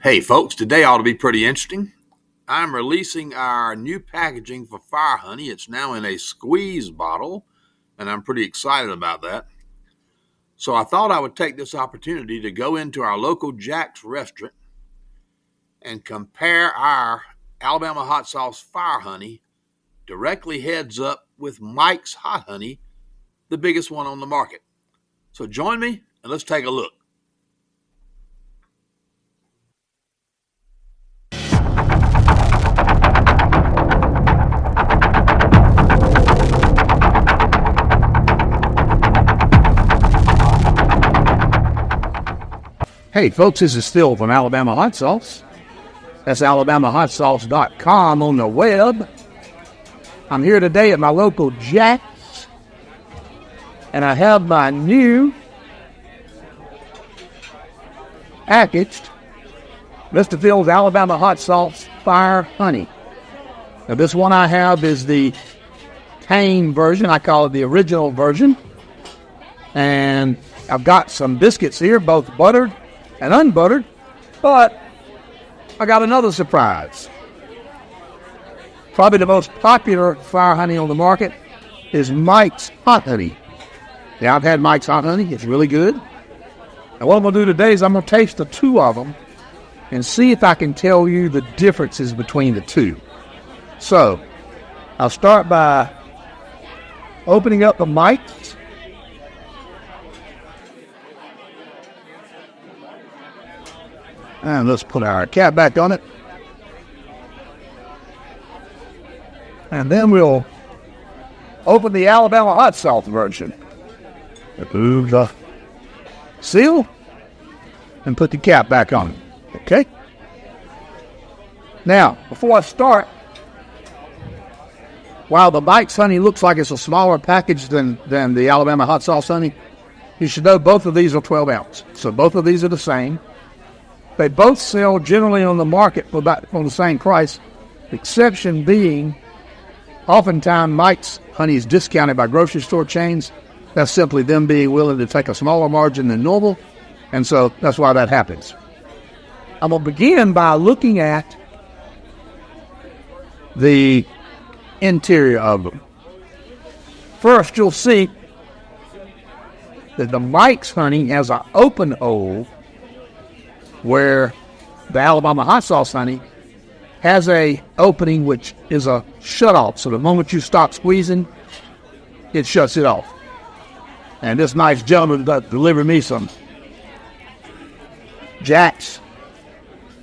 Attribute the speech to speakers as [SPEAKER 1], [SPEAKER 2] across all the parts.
[SPEAKER 1] Hey folks, today ought to be pretty interesting. I'm releasing our new packaging for fire honey. It's now in a squeeze bottle, and I'm pretty excited about that. So I thought I would take this opportunity to go into our local Jack's restaurant and compare our Alabama hot sauce fire honey directly heads up with Mike's hot honey, the biggest one on the market. So join me and let's take a look.
[SPEAKER 2] Hey folks, this is Phil from Alabama Hot Sauce. That's alabamahotsauce.com on the web. I'm here today at my local Jack's, and I have my new packaged Mr. Phil's Alabama Hot Sauce Fire Honey. Now this one I have is the tame version. I call it the original version. And I've got some biscuits here, both buttered and unbuttered, but I got another surprise. Probably the most popular fire honey on the market is Mike's hot honey. Now, I've had Mike's hot honey. It's really good. And what I'm going to do today is I'm going to taste the two of them and see if I can tell you the differences between the two. So, I'll start by opening up the Mike's. And let's put our cap back on it. And then we'll open the Alabama hot sauce version. Remove the seal and put the cap back on it. Okay? Now, before I start, while the Mike's honey looks like it's a smaller package than the Alabama hot sauce honey, you should know both of these are 12 ounce. So both of these are the same. They both sell generally on the market for the same price, the exception being oftentimes Mike's honey is discounted by grocery store chains. That's simply them being willing to take a smaller margin than normal, and so that's why that happens. I'm going to begin by looking at the interior of them. First, you'll see that the Mike's honey has an open hole where the Alabama hot sauce honey has a opening which is a shut-off. So the moment you stop squeezing, it shuts it off. And this nice gentleman delivered me some Jack's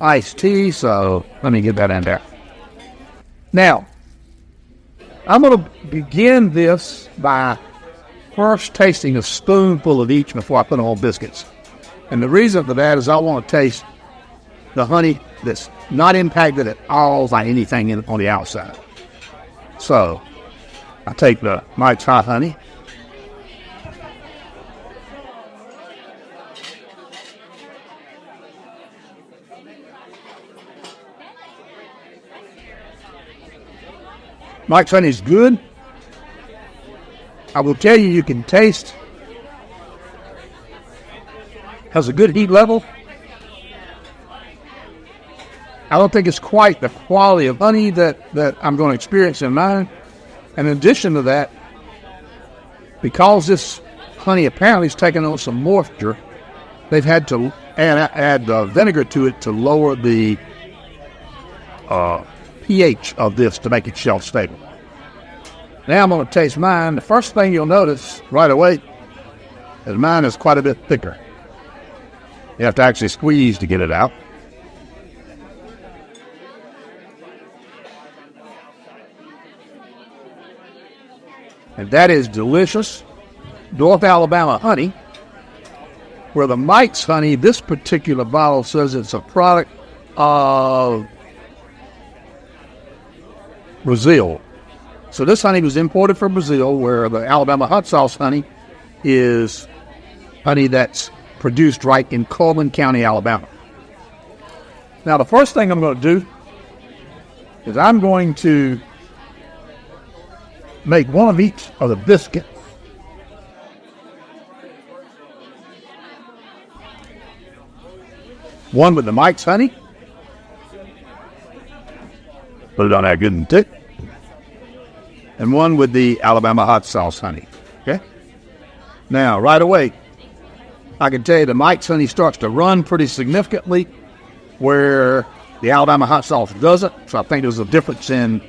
[SPEAKER 2] iced tea, so let me get that in there. Now, I'm going to begin this by first tasting a spoonful of each before I put them on biscuits. And the reason for that is I want to taste the honey that's not impacted at all by anything on the outside. So, I take the Mike's hot honey. Mike's honey is good. I will tell you, you can taste has a good heat level. I don't think it's quite the quality of honey that I'm going to experience in mine. And in addition to that, because this honey apparently is taking on some moisture, they've had to add vinegar to it to lower the pH of this to make it shelf stable. Now I'm going to taste mine. The first thing you'll notice right away is mine is quite a bit thicker. You have to actually squeeze to get it out. And that is delicious North Alabama honey, where the Mike's honey, this particular bottle says it's a product of Brazil. So this honey was imported from Brazil, where the Alabama hot sauce honey is honey that's produced right in Coleman County, Alabama. Now, the first thing I'm going to do is I'm going to make one of each of the biscuits. One with the Mike's honey, Put it on that good and thick. And one with the Alabama hot sauce honey. Okay? Now, right away, I can tell you the Mike's honey starts to run pretty significantly where the Alabama hot sauce doesn't. So I think there's a difference in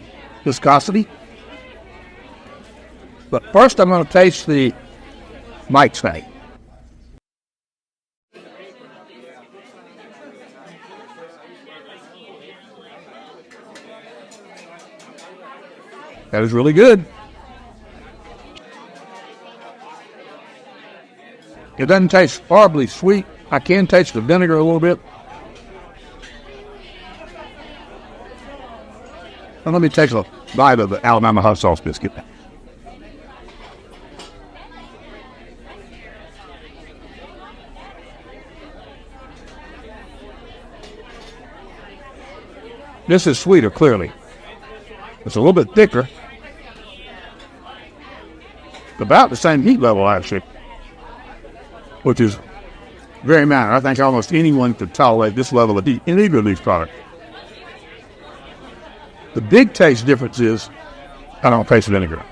[SPEAKER 2] viscosity. But first I'm going to taste the Mike's honey. That is really good. It doesn't taste horribly sweet. I can taste the vinegar a little bit. And let me take a bite of the Alabama hot sauce biscuit. This is sweeter, clearly. It's a little bit thicker. About the same heat level, actually, which is very minor. I think almost anyone could tolerate this level of heat in either of these products. The big taste difference is I don't taste vinegar.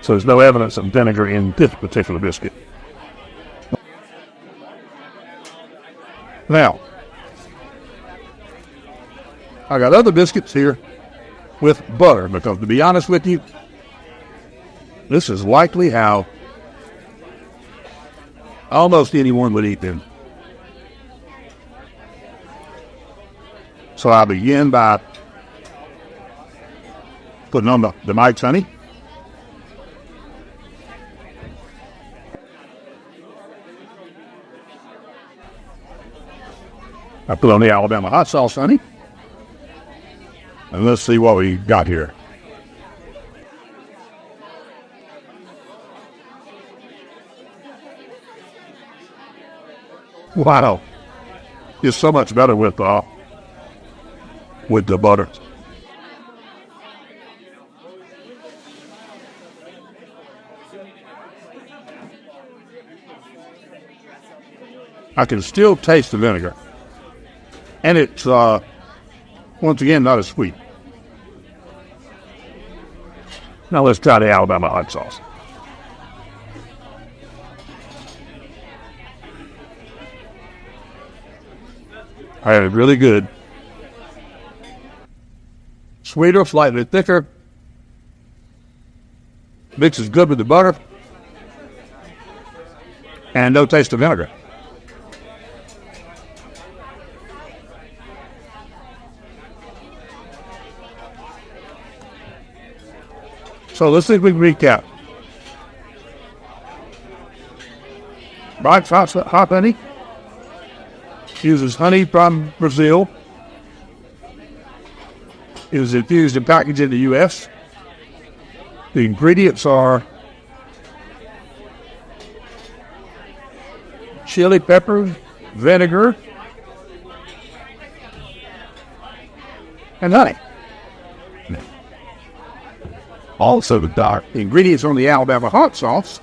[SPEAKER 2] So there's no evidence of vinegar in this particular biscuit. Now, I got other biscuits here with butter because, to be honest with you, this is likely how almost anyone would eat them. So I'll begin by putting on the Mike's honey. I put on the Alabama hot sauce honey. And let's see what we got here. Wow. It's so much better with the butter. I can still taste the vinegar. And it's, once again, not as sweet. Now let's try the Alabama hot sauce. I had it really good. Sweeter, slightly thicker. Mixes good with the butter. And no taste of vinegar. So let's see if we can recap. Mike's hot honey uses honey from Brazil. It was infused and packaged in the U.S. The ingredients are chili peppers, vinegar, and honey. Also, the ingredients on the Alabama hot sauce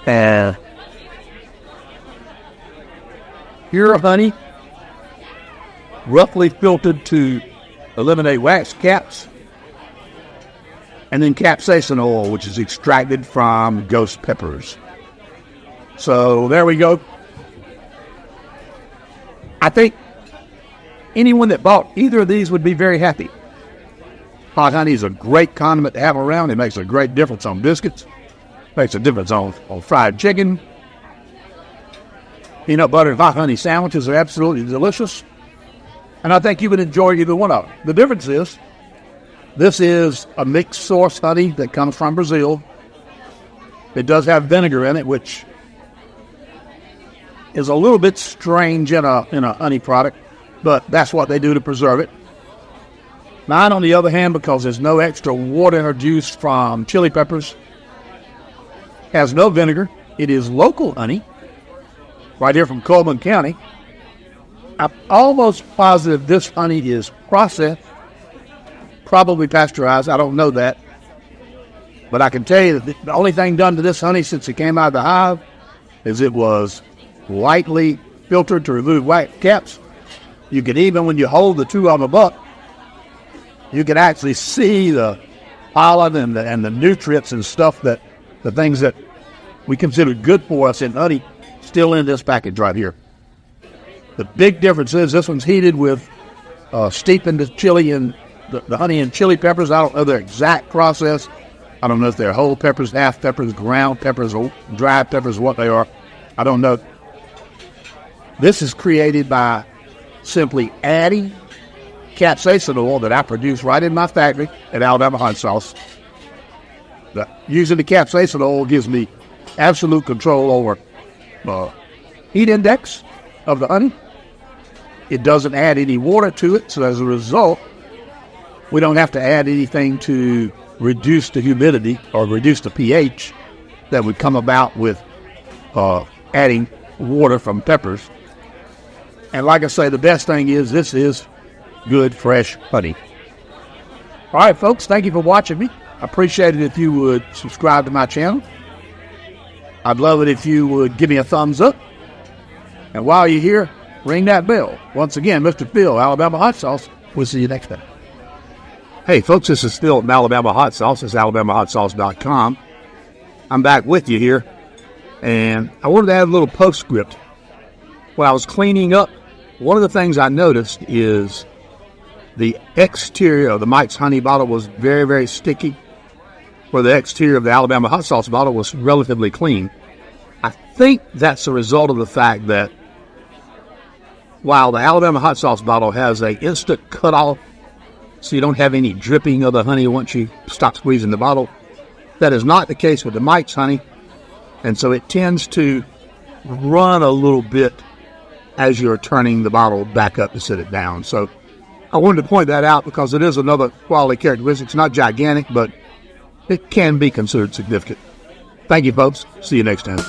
[SPEAKER 2] and pure honey, roughly filtered to eliminate wax caps, and then capsaicin oil, which is extracted from ghost peppers. So there we go. I think anyone that bought either of these would be very happy. Hot honey is a great condiment to have around. It makes a great difference on biscuits. Makes a difference on fried chicken. Peanut butter and hot honey sandwiches are absolutely delicious. And I think you would enjoy either one of them. The difference is, this is a mixed source honey that comes from Brazil. It does have vinegar in it, which is a little bit strange in a honey product, but that's what they do to preserve it. Mine, on the other hand, because there's no extra water or juice from chili peppers, has no vinegar. It is local honey, right here from Coleman County. I'm almost positive this honey is processed, probably pasteurized. I don't know that. But I can tell you that the only thing done to this honey since it came out of the hive is it was lightly filtered to remove wax caps. You can even, when you hold the two of them up, you can actually see the pollen and the nutrients and stuff, that the things that we consider good for us in honey still in this package right here. The big difference is this one's heated with steeping the chili and the honey and chili peppers. I don't know their exact process. I don't know if they're whole peppers, half peppers, ground peppers, or dry peppers, what they are. I don't know. This is created by simply adding capsaicin oil that I produce right in my factory at Alabama Hot Sauce. Using the capsaicin oil gives me absolute control over heat index of the honey. It doesn't add any water to it, so as a result, we don't have to add anything to reduce the humidity or reduce the pH that would come about with adding water from peppers. And like I say, the best thing is this is good, fresh honey. All right, folks, thank you for watching me. I appreciate it if you would subscribe to my channel. I'd love it if you would give me a thumbs up. And while you're here, ring that bell. Once again, Mr. Phil, Alabama Hot Sauce. We'll see you next time. Hey, folks, this is Phil from Alabama Hot Sauce. It's alabamahotsauce.com. I'm back with you here, and I wanted to add a little postscript. When I was cleaning up, one of the things I noticed is the exterior of the Mike's Honey bottle was very, very sticky, where the exterior of the Alabama Hot Sauce bottle was relatively clean. I think that's a result of the fact that while the Alabama Hot Sauce bottle has an instant cutoff, so you don't have any dripping of the honey once you stop squeezing the bottle, that is not the case with the Mike's Honey, and so it tends to run a little bit as you're turning the bottle back up to sit it down. So I wanted to point that out because it is another quality characteristic. It's not gigantic, but it can be considered significant. Thank you, folks. See you next time.